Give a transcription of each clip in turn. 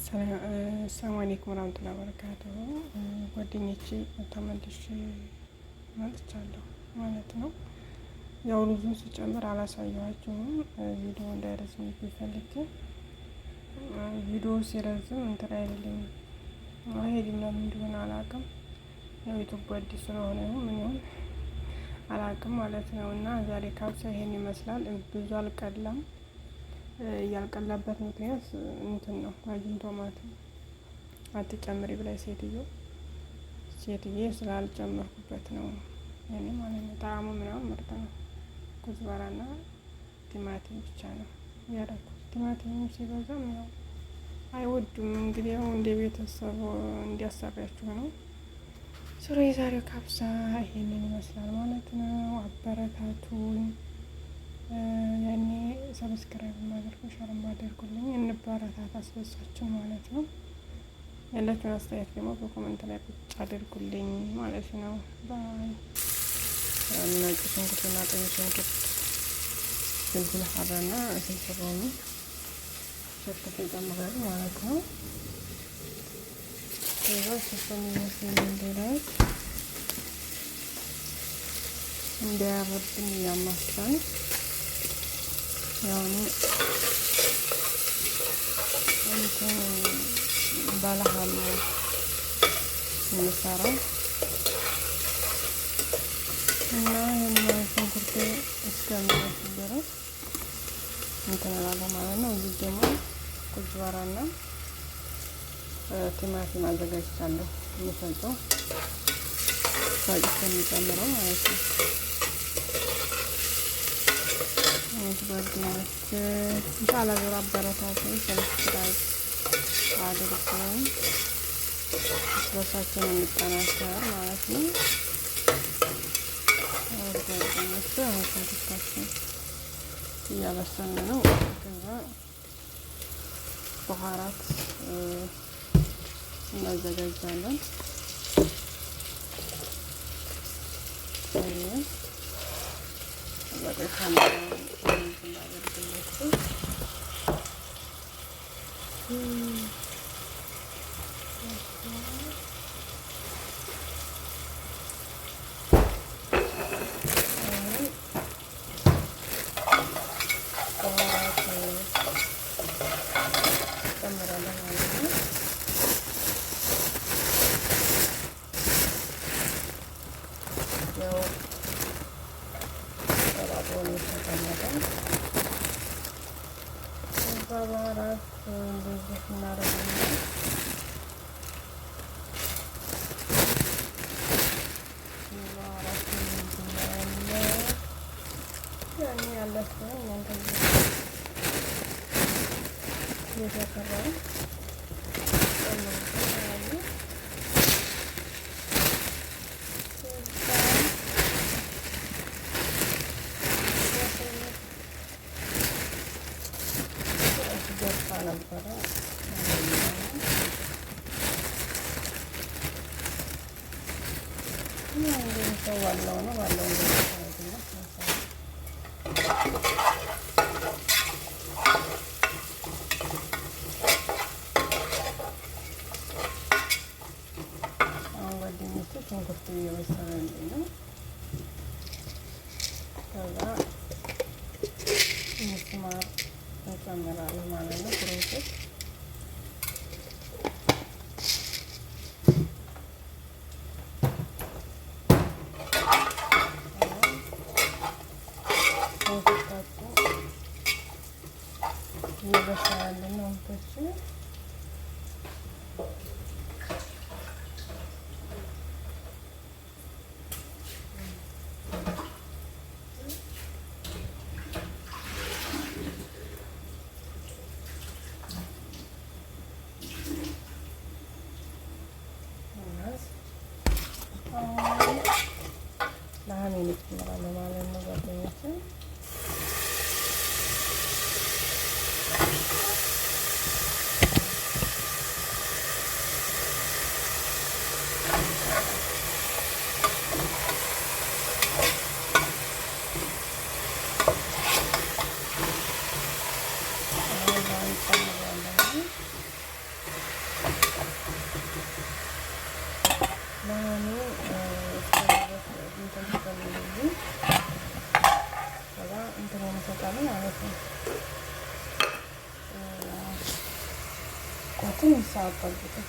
ሰላም አለይኩም ወራህመቱላሂ ወበረካቱሁ። ጓደኞቼ ተመልሼ መጥቻለሁ ማለት ነው። ያው ሩዙን ስጨምር አላሳየኋችሁም ቪዲዮ እንዳይረዝም ቢፈልግ ቪዲዮ ሲረዝም እንትን አይልልኝም አይሄድም። ለምን እንደሆነ አላውቅም። ያው ዩቲዩብ አዲስ ስለሆነ ምን ይሁን አላውቅም ማለት ነው። እና ዛሬ ካብሳ ይሄን ይመስላል። ብዙ አልቀላም። ያልቀላበት ምክንያት እንትን ነው። አጅንቶ ማለት አትጨምሪ ብላይ ሴትዬ ስላልጨመርኩበት ነው። እኔ ማለት ነው። ጣዕሙ ምናምን ምርጥ ነው። ኩዝበራና ቲማቲም ብቻ ነው ያደረኩት። ቲማቲም ሲበዛም ያው አይወዱም። እንግዲህ ያው እንደ ቤተሰብ እንዲያሰሪያችሁ ነው። ሱሮ የዛሬው ካብሳ ይሄንን ይመስላል ማለት ነው። አበረታቱኝ። ያኔ ሰብስክራይብ ማድረግ ሸር ማድረጉልኝ እንበረታታ አስበሳችሁ ማለት ነው። ያላችሁን አስተያየት ደግሞ በኮሜንት ላይ ቁጭ አድርጉልኝ ማለት ነው። ባይ ነጭ ሽንኩርትና ቀይ ሽንኩርት ፍልፍል ሀረና ፍልፍል ሮሚ ሸርተት ይጨምራል ማለት ነው። ከዛ ሽፍን ይመስል እንደላይ እንዲያረብን እያማሳን ያው እንትን ባለሀም የሚሰራው እና ይህንን ሽንኩርት እስከሚመስል ድረስ እንትን እላለሁ ማለት ነው። እዚህ ደግሞ ኩዝበራና ቲማቲም አዘጋጅቻለሁ። የምፈጨው ፈጭቼ የሚጨምረው ማለት ነው። ጓደኞች እንሻላ ዙር አበረታቱኝ፣ ሰብስክራይብ አድርጉኝ፣ በሳችን እንጠናከር ማለት ነው። ጓደኞች አሁን ሽንኩርታችን እያበሰልን ነው። ከዛ በኋራት እናዘጋጃለን። በባህራት እንደዚህ እናደርጋለን። ያኔ ያለፈው እናንተ የተሰራው ነበረ ሰው ዋናው ነው ዋናው አሁን ጓደኞቼ ሽንኩርቱ እየበሰለልኝ ነው። ከዛ ምስማር እንጨምራለን ማለት ነው። ፕሮሰስ እየበሰለልን ነው። ትንሽ ሰዓት ጠብቁት።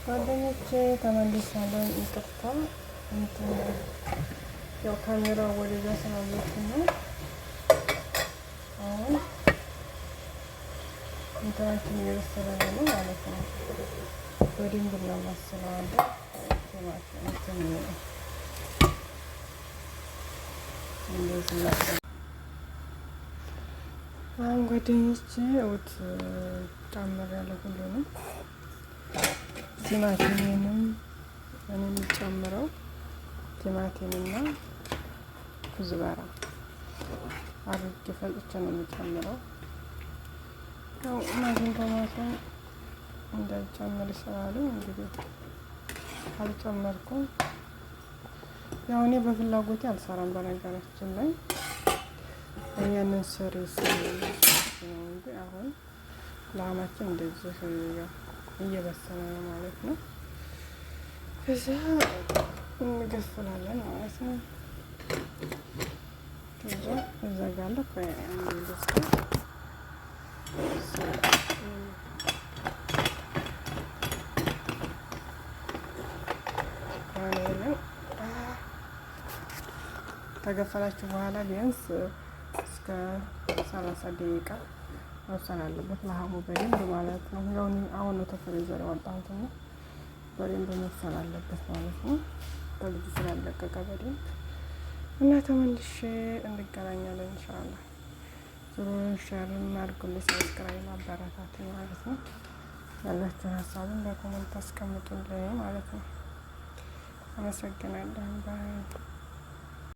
ጓደኞቼ ተመልሳለን። ይቅርታ ያው ካሜራው ወደዛ ስላየሁት ነው። አሁን እንትናችን እየበሰለ ነው ማለት ነው። በደንብ እናማስለዋለን። አሁን ጓደኞቼ እውት ጨምሬያለሁ ሁሉንም ቲማቲምንም እኔ የምጨምረው ቲማቲምና ኩዝበራ አድርጌ ፈጭቼ ነው የምጨምረው። ያው ማሽን ቶማቶን እንዳይጨምር ስላሉ እንግዲህ አልጨመርኩም። ያው እኔ በፍላጎቴ አልሰራም። በነገራችን ላይ ያንን ስሪስ እንጂ አሁን ላማችን እንደዚህ እየበሰለ ነው ማለት ነው። ከዛ እንገፍላለን ማለት ነው። ከዛ እዘጋለሁ። ከገፈላችሁ በኋላ ቢያንስ እስከ 30 ደቂቃ መብሰል አለበት። ለሀሙ በደንብ ማለት ነው። ያው አሁን ነው ተፍሪዘር ያወጣሁት እና በደንብ መብሰል አለበት ማለት ነው። በልጁ ስላለቀቀ በደንብ እና ተመልሼ እንገናኛለን ኢንሻአላህ። ዙሩን ሼር አድርጉልኝ፣ ሰብስክራይብ አበረታቱ ማለት ነው። ያላችሁን ሀሳብን በኮሜንት አስቀምጡልኝ ማለት ነው። አመሰግናለሁ። ባይ